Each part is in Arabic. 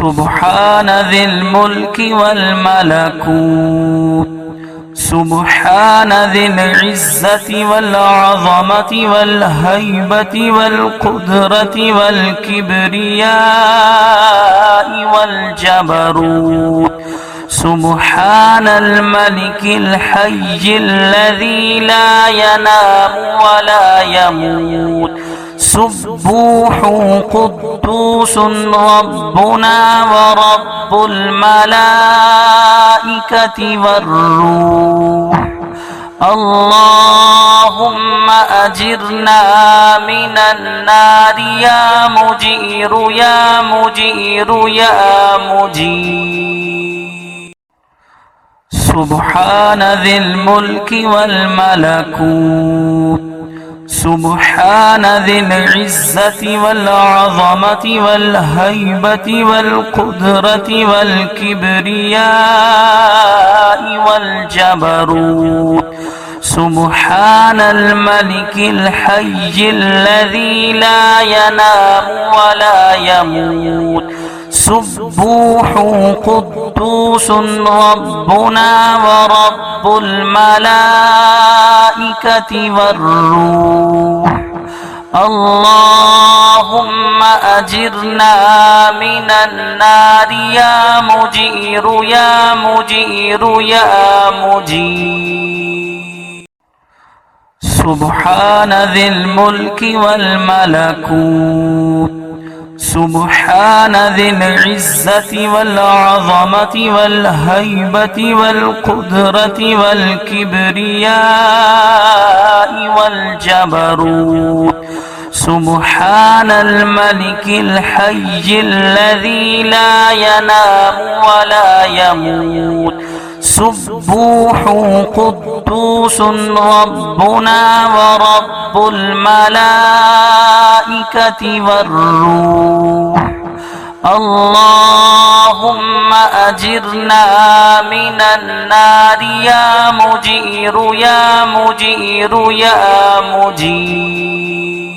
سبحان ذي الملك والملكوت سبحان ذي العزة والعظمة والهيبة والقدرة والكبرياء والجبروت سبحان الملك الحي الذي لا ينام ولا يموت سبوح قدوس ربنا ورب الملائكة والروح اللهم أجرنا من النار يا مجير يا مجير يا مجير سبحان ذي الملك والملكوت سبحان ذي العزة والعظمة والهيبة والقدرة والكبرياء والجبروت سبحان الملك الحي الذي لا ينام ولا يموت سبوح قدوس ربنا ورب الملائكة والروح اللهم أجرنا من النار يا مجير يا مجير يا مجير سبحان ذي الملك والملكوت سبحان ذي العزة والعظمة والهيبة والقدرة والكبرياء والجبروت سبحان الملك الحي الذي لا ينام ولا يموت سبوح قدوس ربنا ورب الملائكة والروح اللهم أجرنا من النار يا مجير يا مجير يا مجير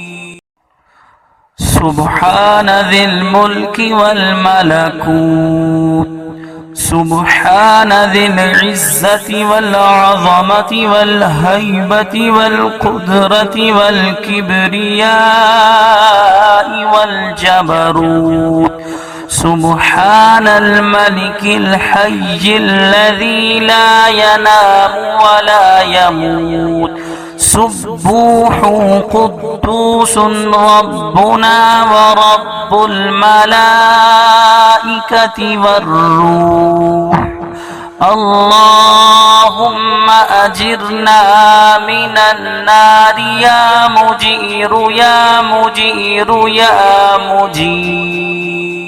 سبحان ذي الملك والملكوت سبحان ذي العزة والعظمة والهيبة والقدرة والكبرياء والجبروت سبحان الملك الحي الذي لا ينام ولا يموت سبوح قدوس ربنا ورب الملائكة والروح اللهم أجرنا من النار يا مجير يا مجير يا مجير